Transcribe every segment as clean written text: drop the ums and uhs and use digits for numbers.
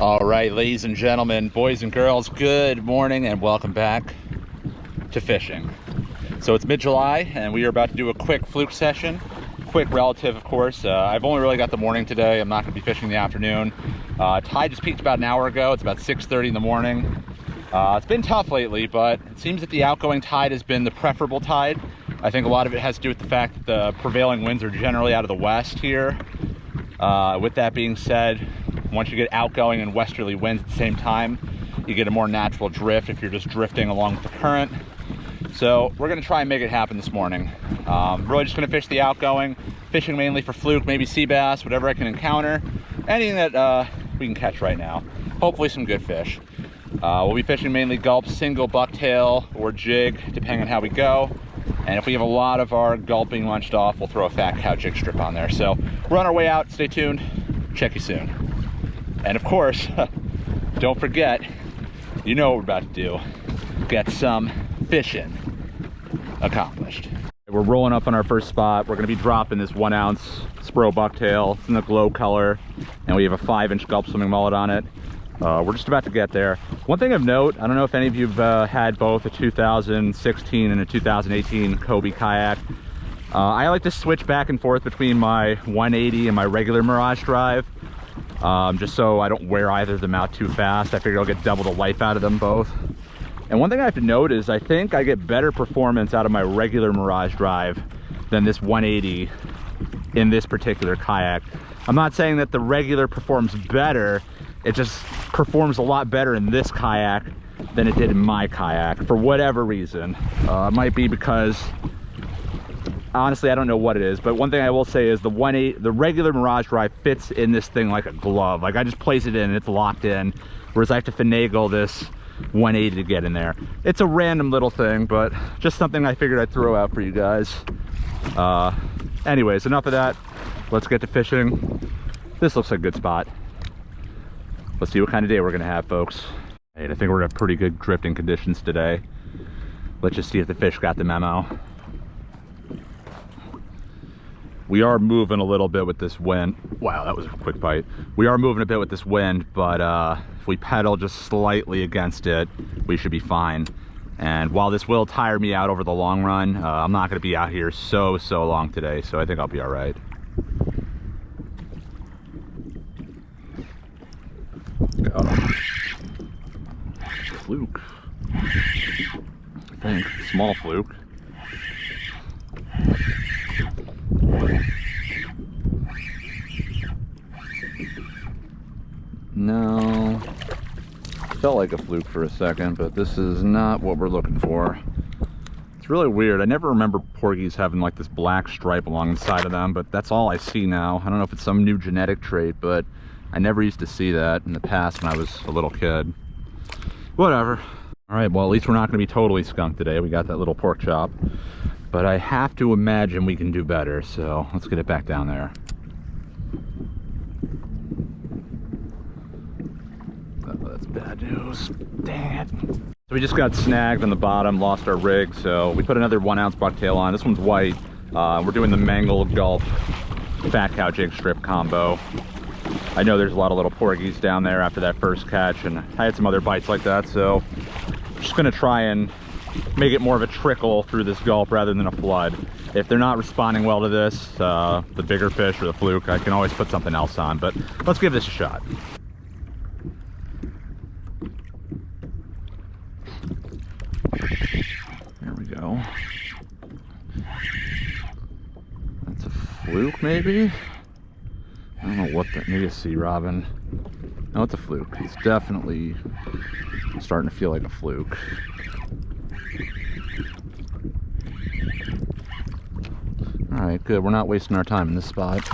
All right, ladies and gentlemen, boys and girls, good morning and welcome back to fishing. So it's mid-July and we are about to do a quick fluke session. Quick relative, of course. I've only really got the morning today. I'm not going to be fishing in the afternoon. Tide just peaked about an hour ago. It's about 6:30 in the morning. It's been tough lately, but it seems that the outgoing tide has been the preferable tide. I think a lot of it has to do with the fact that the prevailing winds are generally out of the west here. With that being said, once you get outgoing and westerly winds at the same time, you get a more natural drift if you're just drifting along with the current. So we're going to try and make it happen this morning. Really just going to fish the outgoing, fishing mainly for fluke, maybe sea bass, whatever I can encounter. Anything that we can catch right now. Hopefully some good fish. We'll be fishing mainly gulp, single bucktail, or jig, depending on how we go. And if we have a lot of our gulping lunched off, we'll throw a fat cow jig strip on there. So we're on our way out. Stay tuned. Check you soon. And of course, don't forget, you know what we're about to do. Get some fishing accomplished. We're rolling up on our first spot. We're going to be dropping this 1 ounce Spro bucktail. It's in the glow color, and we have a 5-inch gulp swimming mullet on it. We're just about to get there. One thing of note, I don't know if any of you have had both a 2016 and a 2018 Kobe kayak. I like to switch back and forth between my 180 and my regular Mirage drive, just so I don't wear either of them out too fast. I figure I'll get double the life out of them both. And one thing I have to note is I think I get better performance out of my regular Mirage drive than this 180 in this particular kayak. I'm not saying that the regular performs better, it just performs a lot better in this kayak than it did in my kayak for whatever reason. It might be because, honestly, I don't know what it is, but one thing I will say is the regular Mirage drive fits in this thing like a glove. Like I just place it in and it's locked in, whereas I have to finagle this 180 to get in there. It's a random little thing, but just something I figured I'd throw out for you guys. Anyways, enough of that. Let's get to fishing. This looks like a good spot. Let's see what kind of day we're gonna have, folks. Hey, I think we're gonna have pretty good drifting conditions today. Let's just see if the fish got the memo. We are moving a little bit with this wind. Wow, that was a quick bite. We are moving a bit with this wind, but if we pedal just slightly against it, we should be fine. And while this will tire me out over the long run, I'm not gonna be out here so long today, so I think I'll be all right. Go. Fluke. I think. Small fluke. No. Felt like a fluke for a second, but this is not what we're looking for. It's really weird. I never remember porgies having like this black stripe along the side of them, but that's all I see now. I don't know if it's some new genetic trait, but I never used to see that in the past when I was a little kid. Whatever. All right, well, at least we're not going to be totally skunked today. We got that little pork chop. But I have to imagine we can do better, so let's get it back down there. Oh, that's bad news. Dang it. So we just got snagged on the bottom, lost our rig, so we put another 1 ounce bucktail on. This one's white. We're doing the mangled gulp fat cow jig strip combo. I know there's a lot of little porgies down there after that first catch, and I had some other bites like that, so I'm just gonna try and make it more of a trickle through this gulp rather than a flood. If they're not responding well to this, the bigger fish or the fluke, I can always put something else on, but let's give this a shot. There we go. That's a fluke, maybe? I don't know what that, maybe a sea robin. No, it's a fluke. It's definitely starting to feel like a fluke. Alright, good. We're not wasting our time in this spot.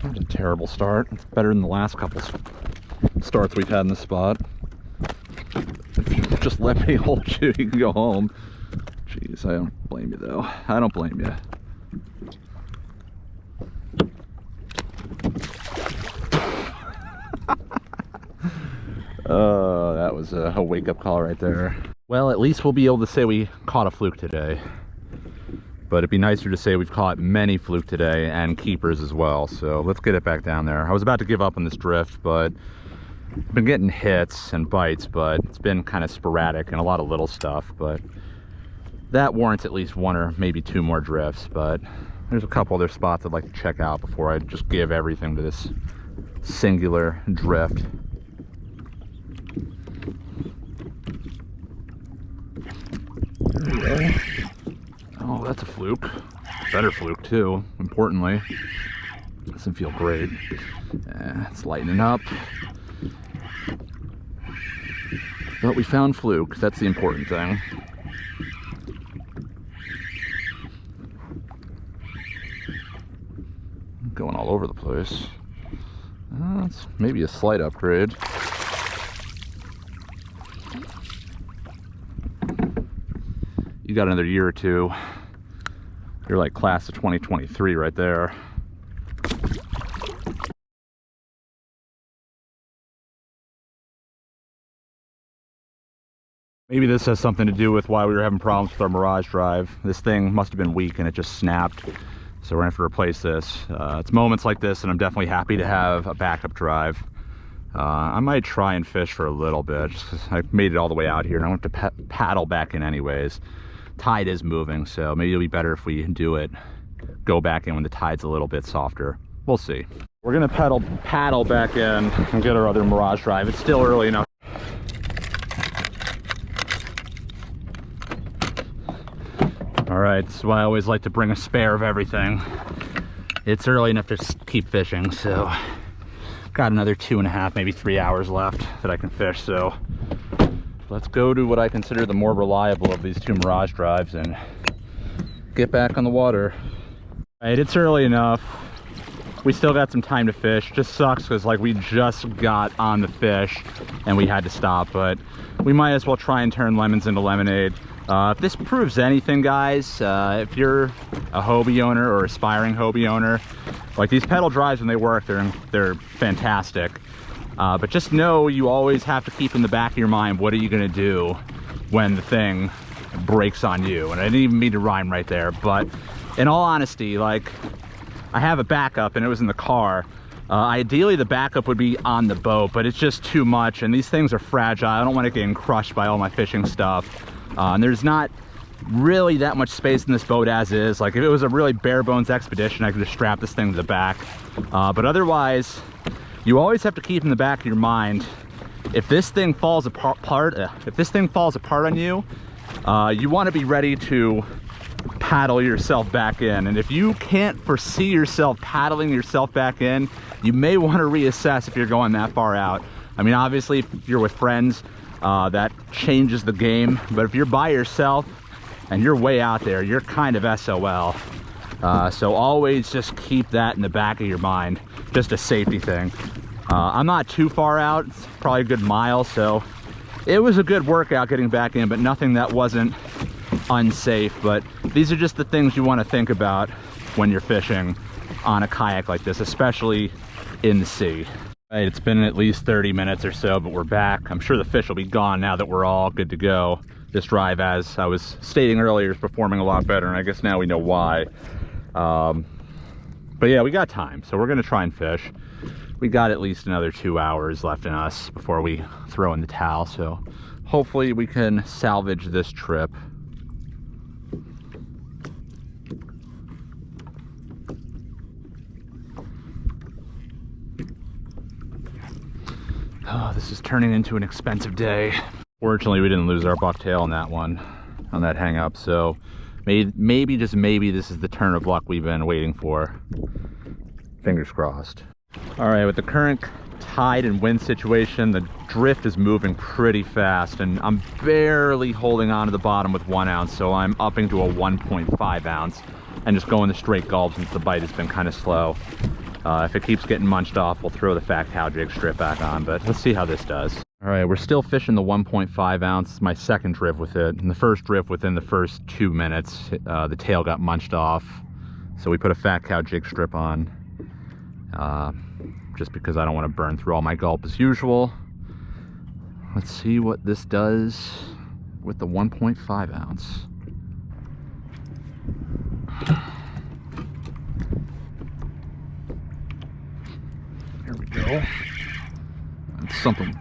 That's a terrible start. It's better than the last couple starts we've had in this spot. Just let me hold you, you can go home. Jeez, I don't blame you though. I don't blame you. Oh, that was a wake-up call right there. Well, at least we'll be able to say we caught a fluke today. But it'd be nicer to say we've caught many fluke today and keepers as well. So let's get it back down there. I was about to give up on this drift, but I've been getting hits and bites, but it's been kind of sporadic and a lot of little stuff, but that warrants at least one or maybe two more drifts. But there's a couple other spots I'd like to check out before I just give everything to this singular drift. There we go. Oh, that's a fluke. Better fluke too, importantly. Doesn't feel great. It's lightening up. But we found fluke. That's the important thing. Going all over the place. It's maybe a slight upgrade. You got another year or two. You're like class of 2023 right there. Maybe this has something to do with why we were having problems with our Mirage drive. This thing must have been weak and it just snapped. So we're gonna have to replace this. It's moments like this and I'm definitely happy to have a backup drive. I might try and fish for a little bit just because I made it all the way out here and I want to paddle back in anyways. Tide is moving, so maybe it'll be better if we do it, go back in when the tide's a little bit softer. We'll see. We're gonna paddle back in and get our other Mirage drive. It's still early enough. All right, this is why I always like to bring a spare of everything. It's early enough to keep fishing, so got another 2.5, maybe 3 hours left that I can fish. So let's go to what I consider the more reliable of these two Mirage drives and get back on the water. All right, it's early enough. We still got some time to fish. Just sucks because like we just got on the fish and we had to stop, but we might as well try and turn lemons into lemonade. If this proves anything, guys, if you're a Hobie owner or aspiring Hobie owner, like these pedal drives, when they work, they're fantastic. But just know you always have to keep in the back of your mind, what are you gonna do when the thing breaks on you? And I didn't even mean to rhyme right there, but in all honesty, like I have a backup and it was in the car. Ideally the backup would be on the boat, but it's just too much and these things are fragile. I don't want it getting crushed by all my fishing stuff. And there's not really that much space in this boat as is. Like if it was a really bare bones expedition, I could just strap this thing to the back. But otherwise, you always have to keep in the back of your mind, if this thing falls apart on you, you want to be ready to paddle yourself back in. And if you can't foresee yourself paddling yourself back in, you may want to reassess if you're going that far out. I mean, obviously if you're with friends, that changes the game, but if you're by yourself and you're way out there, you're kind of SOL. So always just keep that in the back of your mind, just a safety thing. I'm not too far out, it's probably a good mile, so it was a good workout getting back in, but nothing that wasn't unsafe. But these are just the things you want to think about when you're fishing on a kayak like this, especially in the sea. Right, it's been at least 30 minutes or so, but we're back. I'm sure the fish will be gone now that we're all good to go. This drive, as I was stating earlier, is performing a lot better, and I guess now we know why. But yeah, we got time, so we're gonna try and fish. We got at least another 2 hours left in us before we throw in the towel, so hopefully we can salvage this trip. Oh, this is turning into an expensive day. Fortunately, we didn't lose our bucktail on that one, on that hang up, so maybe, just maybe, this is the turn of luck we've been waiting for. Fingers crossed. All right, with the current tide and wind situation, the drift is moving pretty fast, and I'm barely holding on to the bottom with 1 ounce, so I'm upping to a 1.5 ounce and just going the straight gulp since the bite has been kind of slow. If it keeps getting munched off, we'll throw the fat cow jig strip back on, but let's see how this does. All right, we're still fishing the 1.5 ounce. It's my second drift with it. And the first drift, within the first 2 minutes, the tail got munched off. So we put a fat cow jig strip on, just because I don't want to burn through all my gulp as usual. Let's see what this does with the 1.5 ounce. There we go. Let's something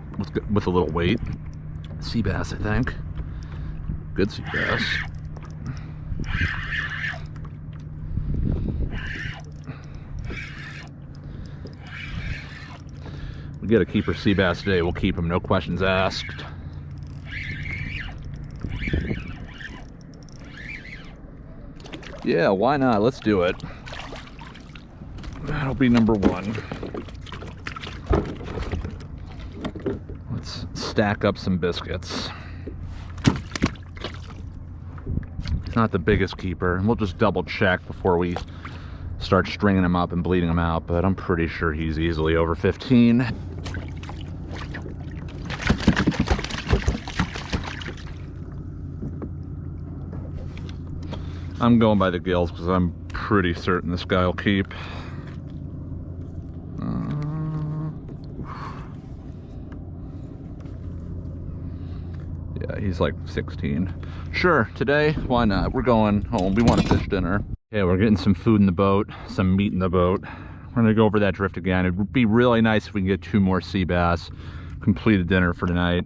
with a little weight. Sea bass, I think. Good sea bass. We get a keeper sea bass today, we'll keep him, no questions asked. Yeah, why not? Let's do it. That'll be number one. Let's stack up some biscuits. He's not the biggest keeper, and we'll just double check before we start stringing him up and bleeding him out, but I'm pretty sure he's easily over 15. I'm going by the gills because I'm pretty certain this guy will keep. Yeah, he's like 16. Sure, today, why not? We're going home. We want to fish dinner. Okay, we're getting some food in the boat, some meat in the boat. We're gonna go over that drift again. It would be really nice if we can get 2 more sea bass, complete a dinner for tonight.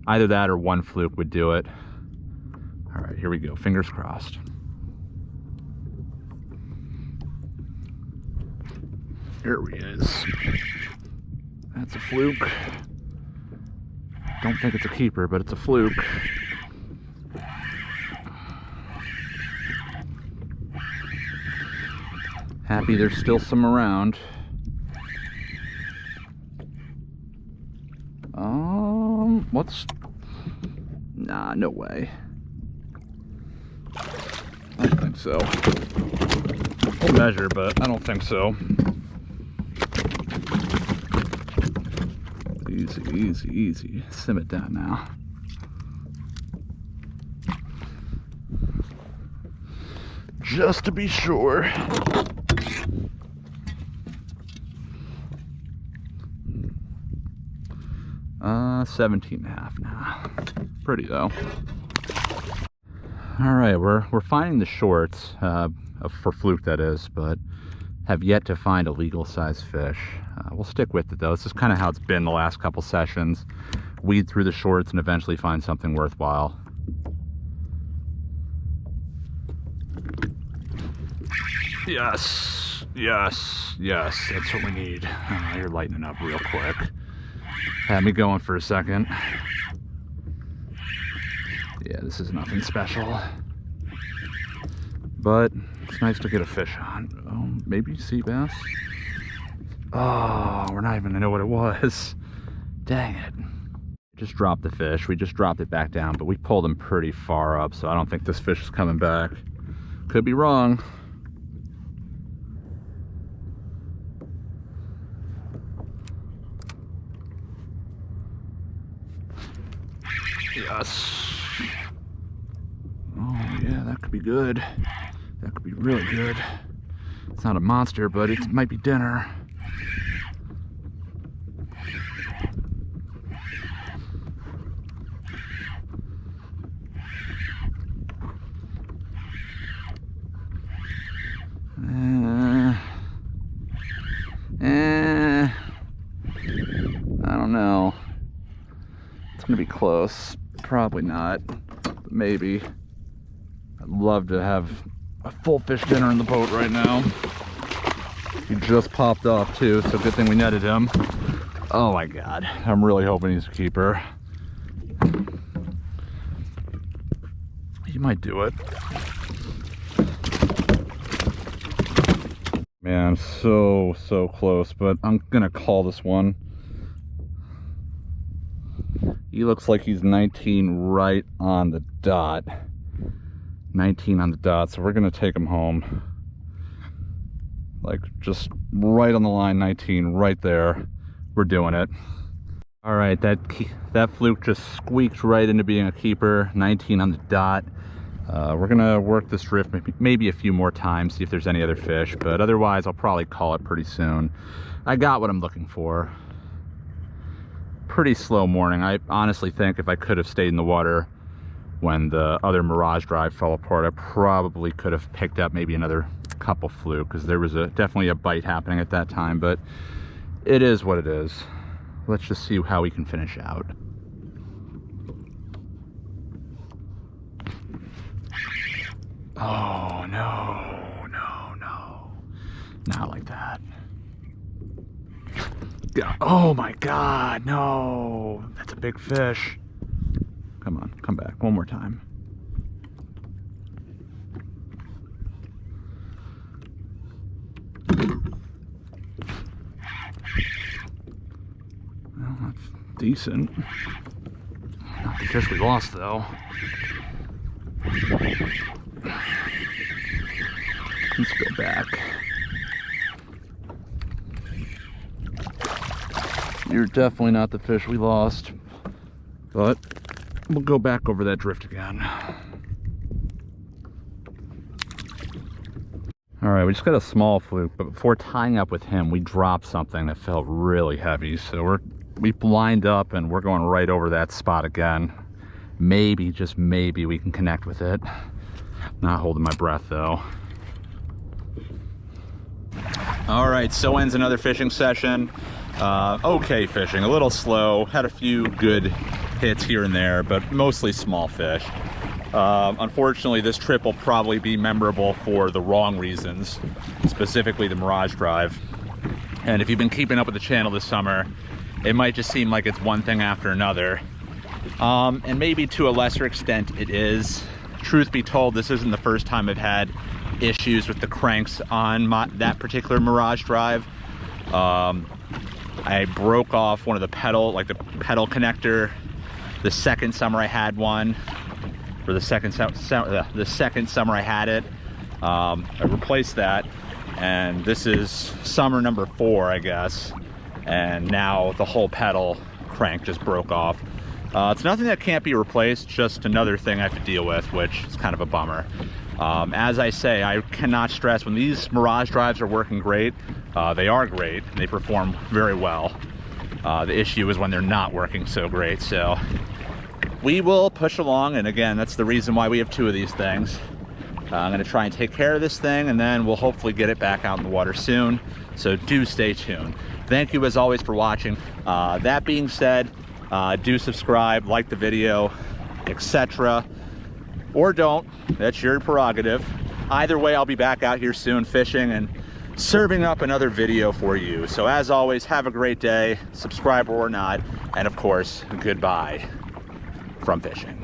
Either that or 1 fluke would do it. All right, here we go, fingers crossed. Here he is. That's a fluke. Don't think it's a keeper, but it's a fluke. Happy there's still some around. Nah, no way. I don't think so. We'll measure, but I don't think so. Easy, easy, easy. Sim it down now. Just to be sure. 17.5 now. Pretty though. All right, we're finding the shorts for fluke, that is, but have yet to find a legal size fish. We'll stick with it though. This is kind of how it's been the last couple sessions. Weed through the shorts and eventually find something worthwhile. Yes, yes, yes, that's what we need. Oh, you're lightening up real quick. Had me going for a second. Yeah, this is nothing special. But it's nice to get a fish on. Oh, maybe sea bass? Oh, we're not even gonna know what it was. Dang it. Just dropped the fish. We just dropped it back down, but we pulled him pretty far up, so I don't think this fish is coming back. Could be wrong. Yes. Oh yeah, that could be good. That could be really good. It's not a monster, but it might be dinner. I don't know. It's gonna be close. Probably not, but maybe. I'd love to have a full fish dinner in the boat right now. He just popped off too, so good thing we netted him. Oh my god, I'm really hoping he's a keeper. He might do it. Man, so close, but I'm gonna call this one. He looks like he's 19 right on the dot. 19 on the dot, so we're gonna take him home. Like, just right on the line, 19, right there. We're doing it. All right, that fluke just squeaked right into being a keeper, 19 on the dot. We're gonna work this drift maybe a few more times, see if there's any other fish, but otherwise I'll probably call it pretty soon. I got what I'm looking for. Pretty slow morning. I honestly think if I could have stayed in the water when the other Mirage drive fell apart, I probably could have picked up maybe another couple fluke, because there was definitely a bite happening at that time, but it is what it is. let's just see how we can finish out. Oh, no, no, no. Not like that. Oh my God, no. That's a big fish. Come on, come back one more time. Well, that's decent. Not the fish we lost, though. Let's go back. You're definitely not the fish we lost, but we'll go back over that drift again. All right, we just got a small fluke, but before tying up with him, we dropped something that felt really heavy. So we lined up and we're going right over that spot again. Maybe, just maybe, we can connect with it. Not holding my breath though. All right, so ends another fishing session. Okay fishing, a little slow. Had a few good hits here and there, but mostly small fish. Unfortunately, this trip will probably be memorable for the wrong reasons, specifically the Mirage Drive. And if you've been keeping up with the channel this summer, it might just seem like it's one thing after another. And maybe to a lesser extent it is. Truth be told, this isn't the first time I've had issues with the cranks on that particular Mirage Drive. I broke off one of the pedal connector the second summer I had one. For the second summer I had it. I replaced that, and this is summer number 4, I guess, and now the whole pedal crank just broke off. It's nothing that can't be replaced, just another thing I have to deal with, which is kind of a bummer. As I say, I cannot stress, when these Mirage Drives are working great, they are great, they perform very well. The issue is when they're not working so great, so we will push along, and again, that's the reason why we have 2 of these things. I'm going to try and take care of this thing, and then we'll hopefully get it back out in the water soon, so do stay tuned. Thank you as always for watching. That being said, do subscribe, like the video, etc. Or don't, that's your prerogative. Either way, I'll be back out here soon fishing and serving up another video for you. So as always, have a great day, subscribe or not, and of course, goodbye from fishing.